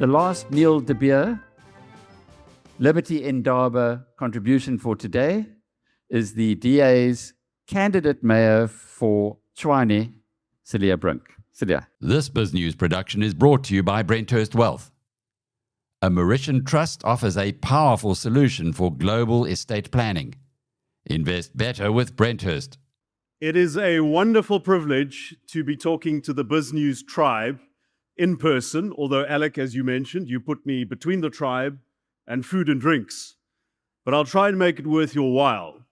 The last Neil de Beer, Liberty Indaba contribution for today is the DA's candidate mayor for Tshwane, Cilliers Brink. Cilliers. This BizNews production is brought to you by Brenthurst Wealth. A Mauritian trust offers a powerful solution for global estate planning. Invest better with Brenthurst. It is a wonderful privilege to be talking to the BizNews tribe in person, although, Alec, as you mentioned, you put me between the tribe and food and drinks. But I'll try and make it worth your while.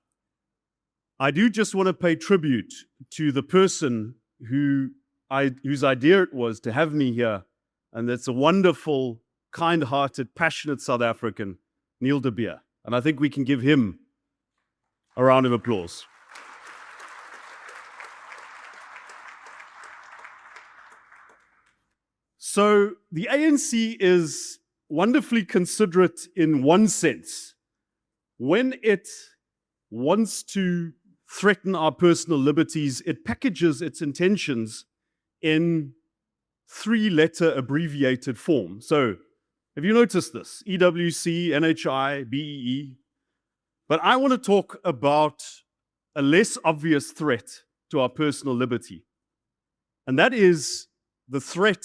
I do just want to pay tribute to the person whose idea it was to have me here, and that's a wonderful, kind-hearted, passionate South African, Neil de Beer. And I think we can give him a round of applause. So the ANC is wonderfully considerate in one sense. When it wants to threaten our personal liberties, it packages its intentions in three-letter abbreviated form. So have you noticed this? EWC, NHI, BEE. But I want to talk about a less obvious threat to our personal liberty. And that is the threat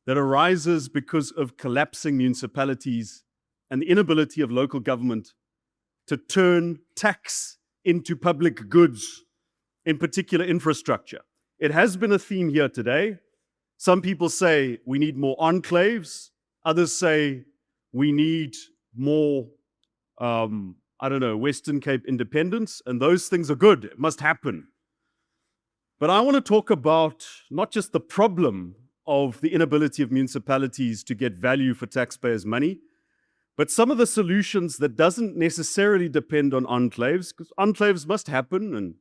that arises because of collapsing municipalities and the inability of local government to turn tax into public goods, in particular infrastructure. It has been a theme here today. Some people say we need more enclaves. Others say we need more, Western Cape independence. And those things are good. It must happen. But I want to talk about not just the problem of the inability of municipalities to get value for taxpayers' money, but some of the solutions that doesn't necessarily depend on enclaves, because enclaves must happen, and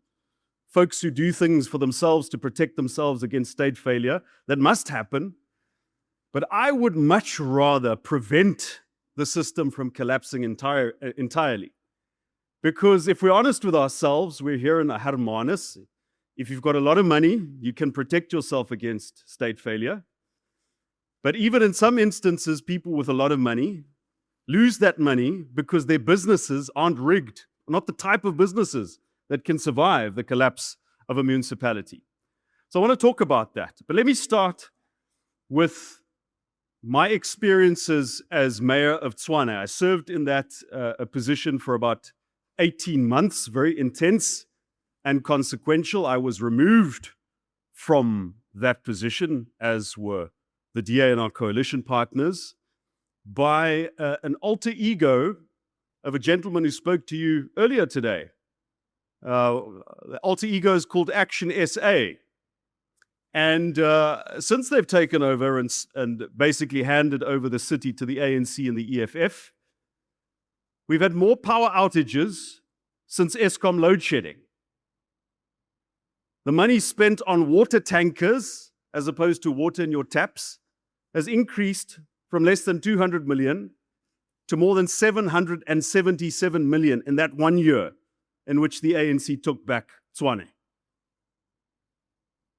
folks who do things for themselves to protect themselves against state failure, that must happen. But I would much rather prevent the system from collapsing entirely. Because if we're honest with ourselves, we're here in a Hermanus. If you've got a lot of money, you can protect yourself against state failure. But even in some instances, people with a lot of money lose that money because their businesses aren't rigged, not the type of businesses that can survive the collapse of a municipality. So I want to talk about that. But let me start with my experiences as mayor of Tshwane. I served in that position for about 18 months, very intense and consequential. I was removed from that position, as were the DA and our coalition partners, by an alter ego of a gentleman who spoke to you earlier today. The alter ego is called Action SA. And since they've taken over and basically handed over the city to the ANC and the EFF, we've had more power outages since Eskom load shedding. The money spent on water tankers, as opposed to water in your taps, has increased from less than 200 million to more than 777 million in that 1 year in which the ANC took back Tshwane.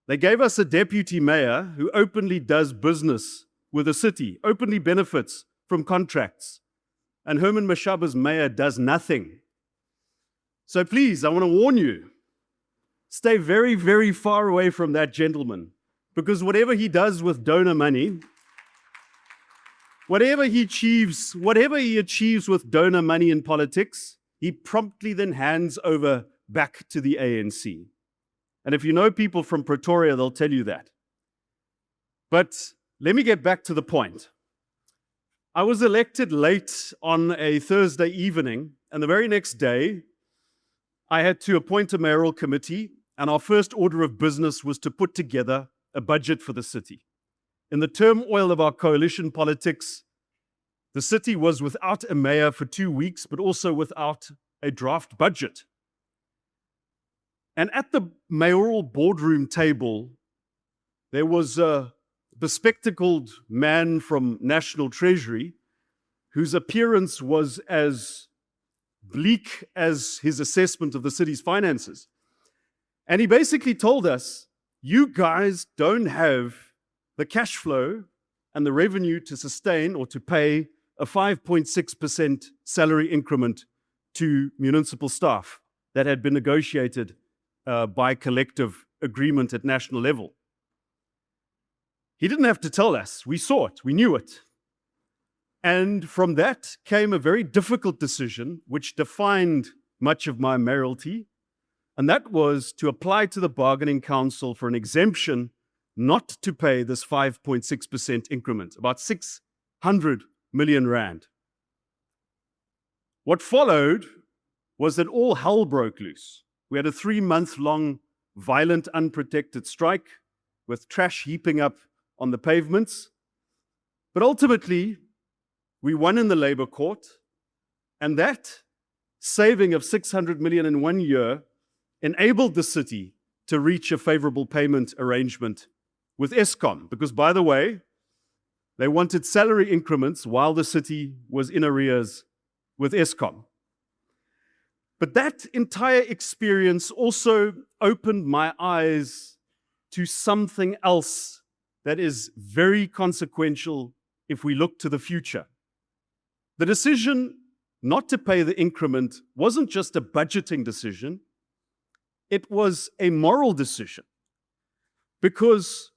They gave us a deputy mayor who openly does business with the city, openly benefits from contracts, and Herman Mashaba's mayor does nothing. So please, I want to warn you, stay very, very far away from that gentleman, because whatever he does with donor money, whatever he achieves with donor money in politics, he promptly then hands over back to the ANC. And if you know people from Pretoria, they'll tell you that. But let me get back to the point. I was elected late on a Thursday evening, and the very next day, I had to appoint a mayoral committee, and our first order of business was to put together a budget for the city. In the turmoil of our coalition politics, the city was without a mayor for 2 weeks, but also without a draft budget. And at the mayoral boardroom table, there was a bespectacled man from National Treasury whose appearance was as bleak as his assessment of the city's finances. And he basically told us, you guys don't have the cash flow and the revenue to sustain or to pay a 5.6% salary increment to municipal staff that had been negotiated by collective agreement at national level. He didn't have to tell us. We saw it. We knew it. And from that came a very difficult decision which defined much of my mayoralty, and that was to apply to the Bargaining Council for an exemption not to pay this 5.6% increment, about 600 million rand. What followed was that all hell broke loose. We had a 3-month-long violent, unprotected strike with trash heaping up on the pavements. But ultimately, we won in the labor court, and that saving of 600 million in 1 year enabled the city to reach a favorable payment arrangement with Eskom, because, by the way, they wanted salary increments while the city was in arrears with Eskom. But that entire experience also opened my eyes to something else that is very consequential if we look to the future. The decision not to pay the increment wasn't just a budgeting decision, it was a moral decision. Because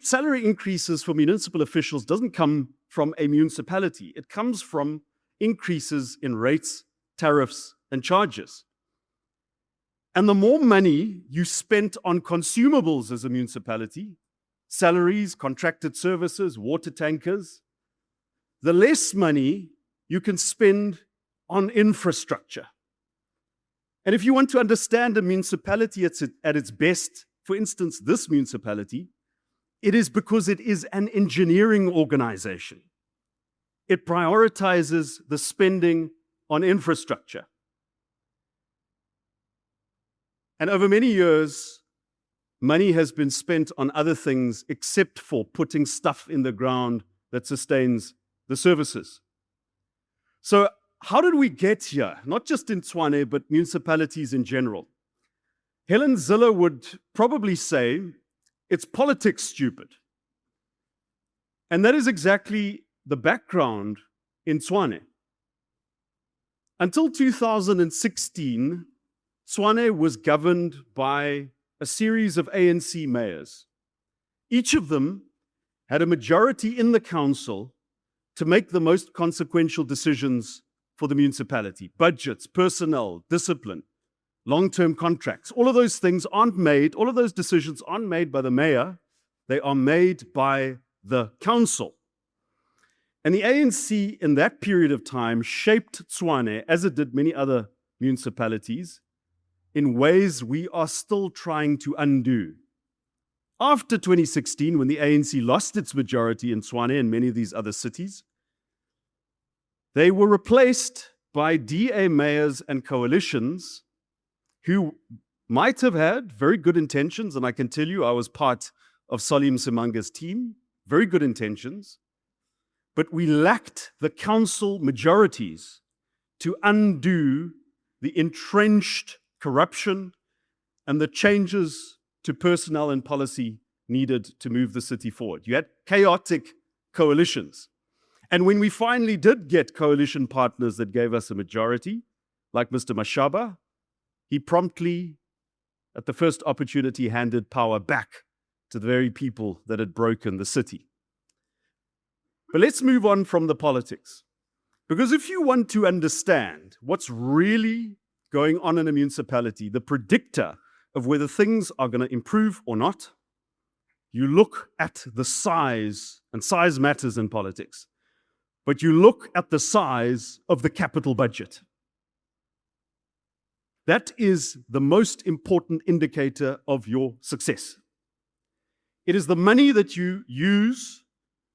salary increases for municipal officials doesn't come from a municipality. It comes from increases in rates, tariffs, and charges. And the more money you spent on consumables as a municipality, salaries, contracted services, water tankers, the less money you can spend on infrastructure. And if you want to understand a municipality at its best, for instance, this municipality, it is because it is an engineering organization. It prioritizes the spending on infrastructure. And over many years, money has been spent on other things except for putting stuff in the ground that sustains the services. So how did we get here? Not just in Tshwane, but municipalities in general. Helen Zille would probably say, it's politics, stupid. And that is exactly the background in Tshwane. Until 2016, Tshwane was governed by a series of ANC mayors. Each of them had a majority in the council to make the most consequential decisions for the municipality. Budgets, personnel, discipline, long-term contracts. All of those things aren't made, all of those decisions aren't made by the mayor, they are made by the council. And the ANC in that period of time shaped Tshwane, as it did many other municipalities, in ways we are still trying to undo. After 2016, when the ANC lost its majority in Tshwane and many of these other cities, they were replaced by DA mayors and coalitions who might have had very good intentions, and I can tell you I was part of Salim Simanga's team, very good intentions, but we lacked the council majorities to undo the entrenched corruption and the changes to personnel and policy needed to move the city forward. You had chaotic coalitions. And when we finally did get coalition partners that gave us a majority, like Mr. Mashaba, he promptly, at the first opportunity, handed power back to the very people that had broken the city. But let's move on from the politics. Because if you want to understand what's really going on in a municipality, the predictor of whether things are going to improve or not, you look at the size, and size matters in politics, but you look at the size of the capital budget. That is the most important indicator of your success. It is the money that you use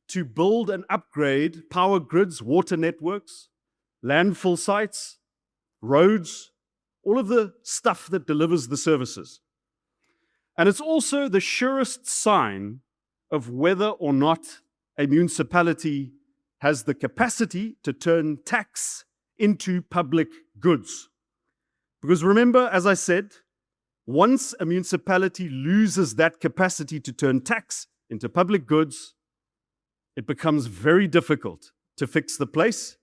to build and upgrade power grids, water networks, landfill sites, roads, all of the stuff that delivers the services. And it's also the surest sign of whether or not a municipality has the capacity to turn tax into public goods. Because remember, as I said, once a municipality loses that capacity to turn tax into public goods, it becomes very difficult to fix the place.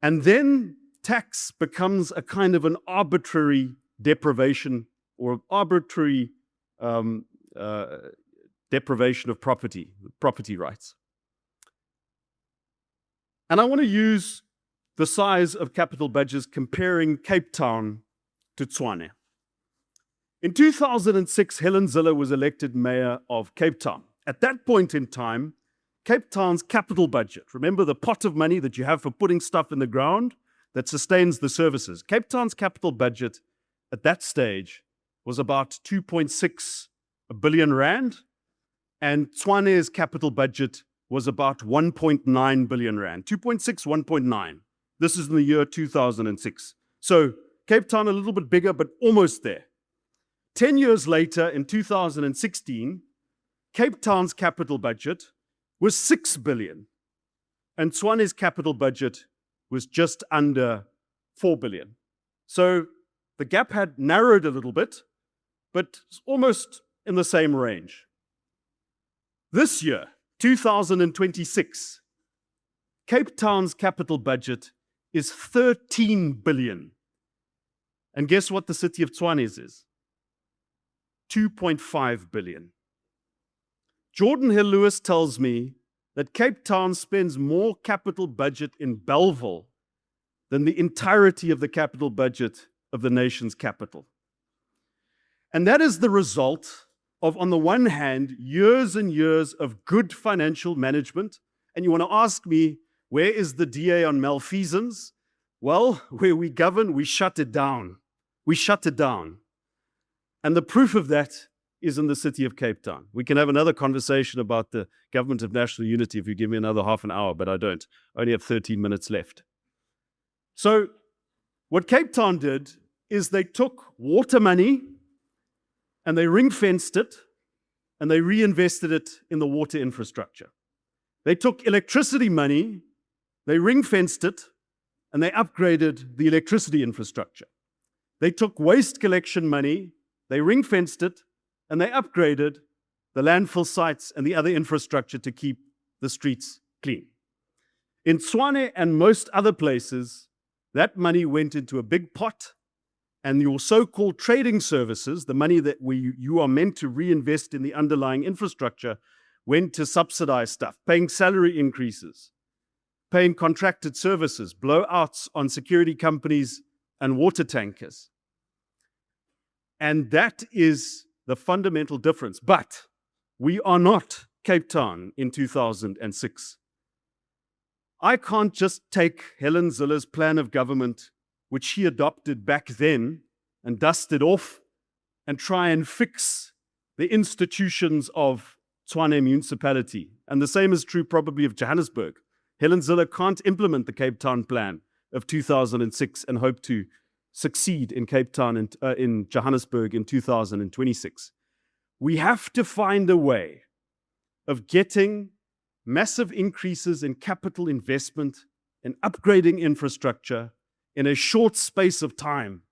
And then tax becomes a kind of an arbitrary deprivation or arbitrary deprivation of property rights. And I want to use the size of capital budgets comparing Cape Town to Tshwane. In 2006, Helen Zille was elected mayor of Cape Town. At that point in time, Cape Town's capital budget, remember the pot of money that you have for putting stuff in the ground that sustains the services. Cape Town's capital budget at that stage was about 2.6 billion rand, and Tshwane's capital budget was about 1.9 billion rand. 2.6, 1.9. This is in the year 2006. So Cape Town a little bit bigger, but almost there. 10 years later, in 2016, Cape Town's capital budget was 6 billion, and Tshwane's capital budget was just under 4 billion. So the gap had narrowed a little bit, but almost in the same range. This year, 2026, Cape Town's capital budget is 13 billion. And guess what the city of Tshwane's is? 2.5 billion. Jordan Hill Lewis tells me that Cape Town spends more capital budget in Bellville than the entirety of the capital budget of the nation's capital. And that is the result of, on the one hand, years and years of good financial management. And you want to ask me, where is the DA on malfeasance? Well, where we govern, we shut it down. We shut it down. And the proof of that is in the city of Cape Town. We can have another conversation about the government of national unity if you give me another half an hour, but I don't. I only have 13 minutes left. So what Cape Town did is they took water money and they ring-fenced it and they reinvested it in the water infrastructure. They took electricity money, they ring-fenced it, and they upgraded the electricity infrastructure. They took waste collection money, they ring-fenced it, and they upgraded the landfill sites and the other infrastructure to keep the streets clean. In Tshwane and most other places, that money went into a big pot, and your so-called trading services, the money that you are meant to reinvest in the underlying infrastructure, went to subsidize stuff, paying salary increases, paying contracted services, blowouts on security companies and water tankers. And that is the fundamental difference. But we are not Cape Town in 2006. I can't just take Helen Zille's plan of government, which she adopted back then, and dust it off and try and fix the institutions of Tshwane municipality. And the same is true probably of Johannesburg. Helen Zille can't implement the Cape Town plan of 2006 and hope to succeed in Cape Town and in Johannesburg in 2026. We have to find a way of getting massive increases in capital investment and upgrading infrastructure in a short space of time,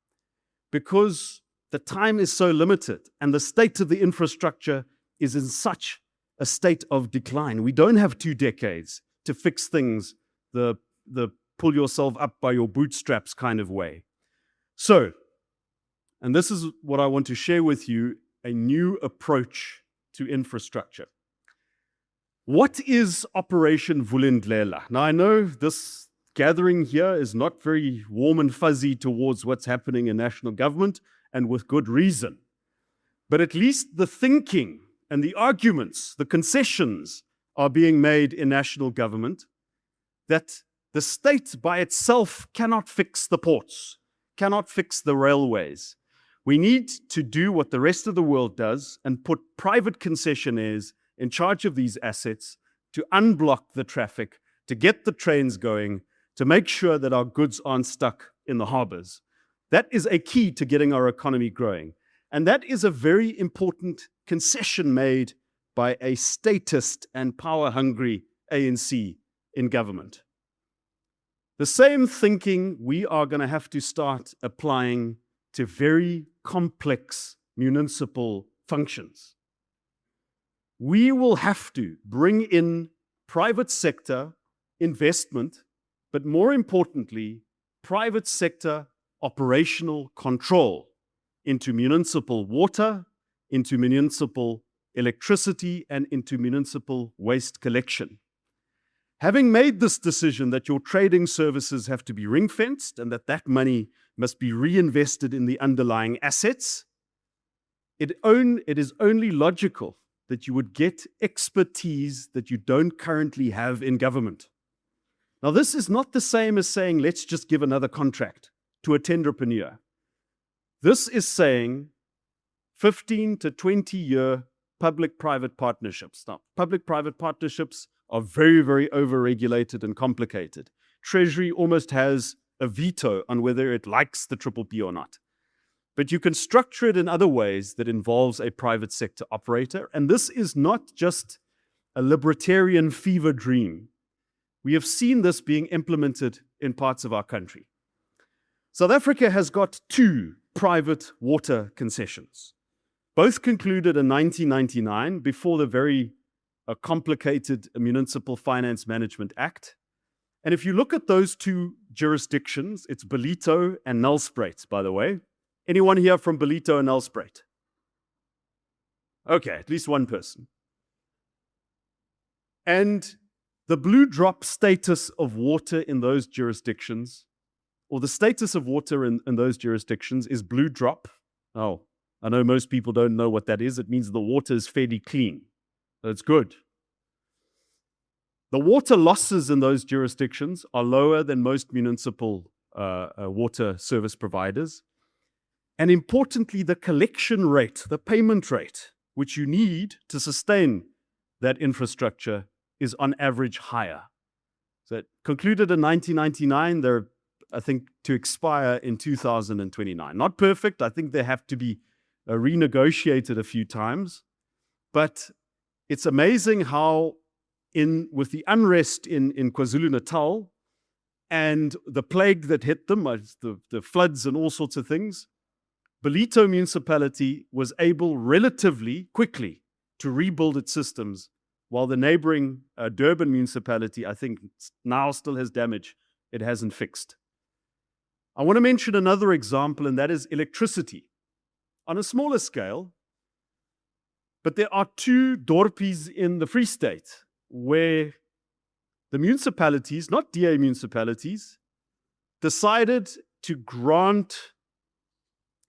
because the time is so limited and the state of the infrastructure is in such a state of decline. We don't have 2 decades to fix things the pull yourself up by your bootstraps kind of way. So, and this is what I want to share with you, a new approach to infrastructure. What is Operation Vulindlela? Now, I know this gathering here is not very warm and fuzzy towards what's happening in national government, and with good reason. But at least the thinking and the arguments, the concessions are being made in national government that the state by itself cannot fix the ports, cannot fix the railways. We need to do what the rest of the world does and put private concessionaires in charge of these assets to unblock the traffic, to get the trains going, to make sure that our goods aren't stuck in the harbors. That is a key to getting our economy growing. And that is a very important concession made by a statist and power-hungry ANC in government. The same thinking we are going to have to start applying to very complex municipal functions. we will have to bring in private sector investment, but more importantly, private sector operational control into municipal water, into municipal electricity, and into municipal waste collection. Having made this decision that your trading services have to be ring-fenced and that money must be reinvested in the underlying assets, it is only logical that you would get expertise that you don't currently have in government. Now, this is not the same as saying, let's just give another contract to a tenderpreneur. This is saying 15 to 20-year public-private partnerships. Now, public-private partnerships are very, very over-regulated and complicated. Treasury almost has a veto on whether it likes the PPP or not. But you can structure it in other ways that involves a private sector operator. And this is not just a libertarian fever dream. We have seen this being implemented in parts of our country. South Africa has got 2 private water concessions, both concluded in 1999 before the very complicated Municipal Finance Management Act. And if you look at those 2 jurisdictions, it's Ballito and Nelspruit, by the way. Anyone here from Ballito and Nelspruit? Okay, at least one person. And the blue drop status of water in those jurisdictions, or the status of water in those jurisdictions is blue drop. Oh, I know most people don't know what that is. It means the water is fairly clean. So it's good. The water losses in those jurisdictions are lower than most municipal water service providers. And importantly, the collection rate, the payment rate, which you need to sustain that infrastructure, is on average higher. So it concluded in 1999. They're, I think, to expire in 2029. Not perfect. I think they have to be renegotiated a few times. But it's amazing how with the unrest in KwaZulu-Natal and the plague that hit them, the floods and all sorts of things, Ballito municipality was able relatively quickly to rebuild its systems, while the neighboring Durban municipality, I think, now still has damage it hasn't fixed. I want to mention another example, and that is electricity. On a smaller scale, but there are 2 dorpies in the Free State where the municipalities, not DA municipalities, decided to grant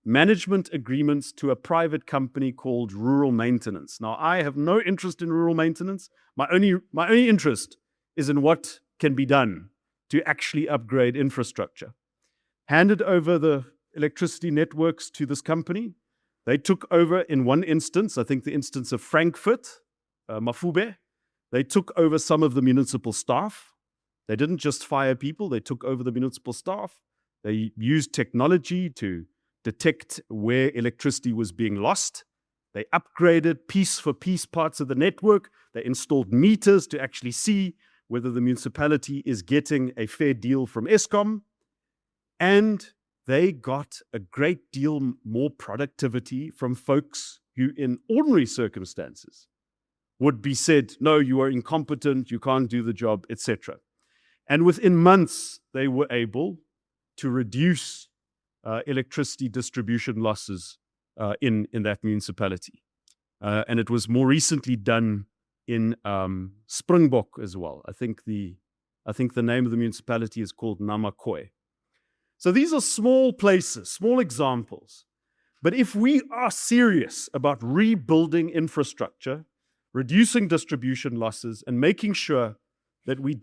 management agreements to a private company called Rural Maintenance. Now, I have no interest in rural maintenance. My only interest is in what can be done to actually upgrade infrastructure. Handed over the electricity networks to this company. They took over in one instance, I think the instance of Frankfurt, Mafube. They took over some of the municipal staff. They didn't just fire people, they took over the municipal staff. They used technology to detect where electricity was being lost. They upgraded piece for piece parts of the network. They installed meters to actually see whether the municipality is getting a fair deal from Eskom. And they got a great deal more productivity from folks who, in ordinary circumstances, would be said, no, you are incompetent, you can't do the job, etc. And within months, they were able to reduce electricity distribution losses in that municipality. And it was more recently done in Springbok as well. I think the name of the municipality is called Namakwa. So these are small places, small examples. But if we are serious about rebuilding infrastructure, reducing distribution losses, and making sure that we're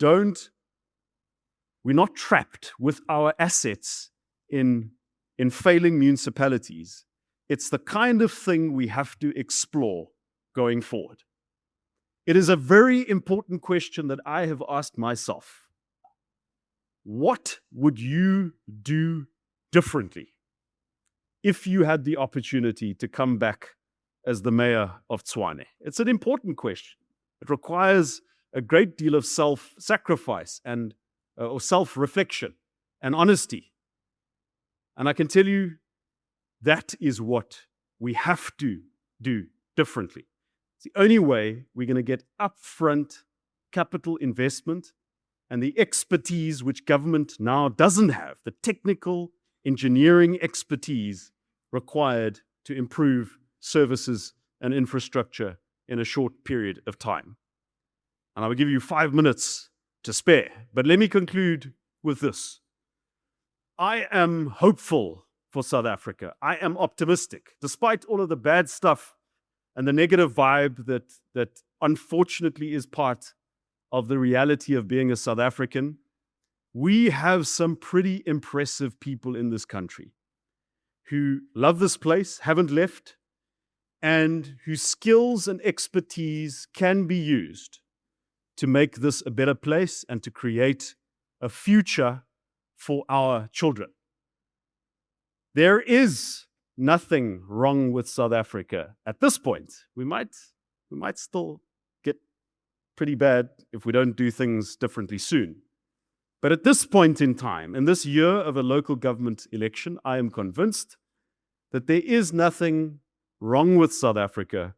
not trapped with our assets in failing municipalities, it's the kind of thing we have to explore going forward. It is a very important question that I have asked myself. What would you do differently if you had the opportunity to come back as the mayor of Tshwane? It's an important question. It requires a great deal of self-sacrifice and or self-reflection and honesty. And I can tell you that is what we have to do differently. It's the only way we're going to get upfront capital investment and the expertise which government now doesn't have, the technical engineering expertise required to improve services and infrastructure in a short period of time. And I will give you 5 minutes to spare, but let me conclude with this. I am hopeful for South Africa. I am optimistic, despite all of the bad stuff and the negative vibe that unfortunately is part of the reality of being a South African. We have some pretty impressive people in this country who love this place, haven't left, and whose skills and expertise can be used to make this a better place and to create a future for our children. There is nothing wrong with South Africa at this point. We might still get pretty bad if we don't do things differently soon. But at this point in time, in this year of a local government election, I am convinced that there is nothing wrong with South Africa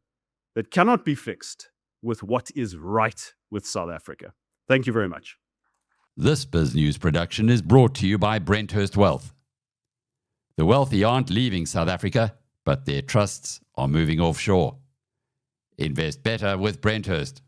that cannot be fixed with what is right with South Africa. Thank you very much. This BizNews production is brought to you by Brenthurst Wealth. The wealthy aren't leaving South Africa, but their trusts are moving offshore. Invest better with Brenthurst.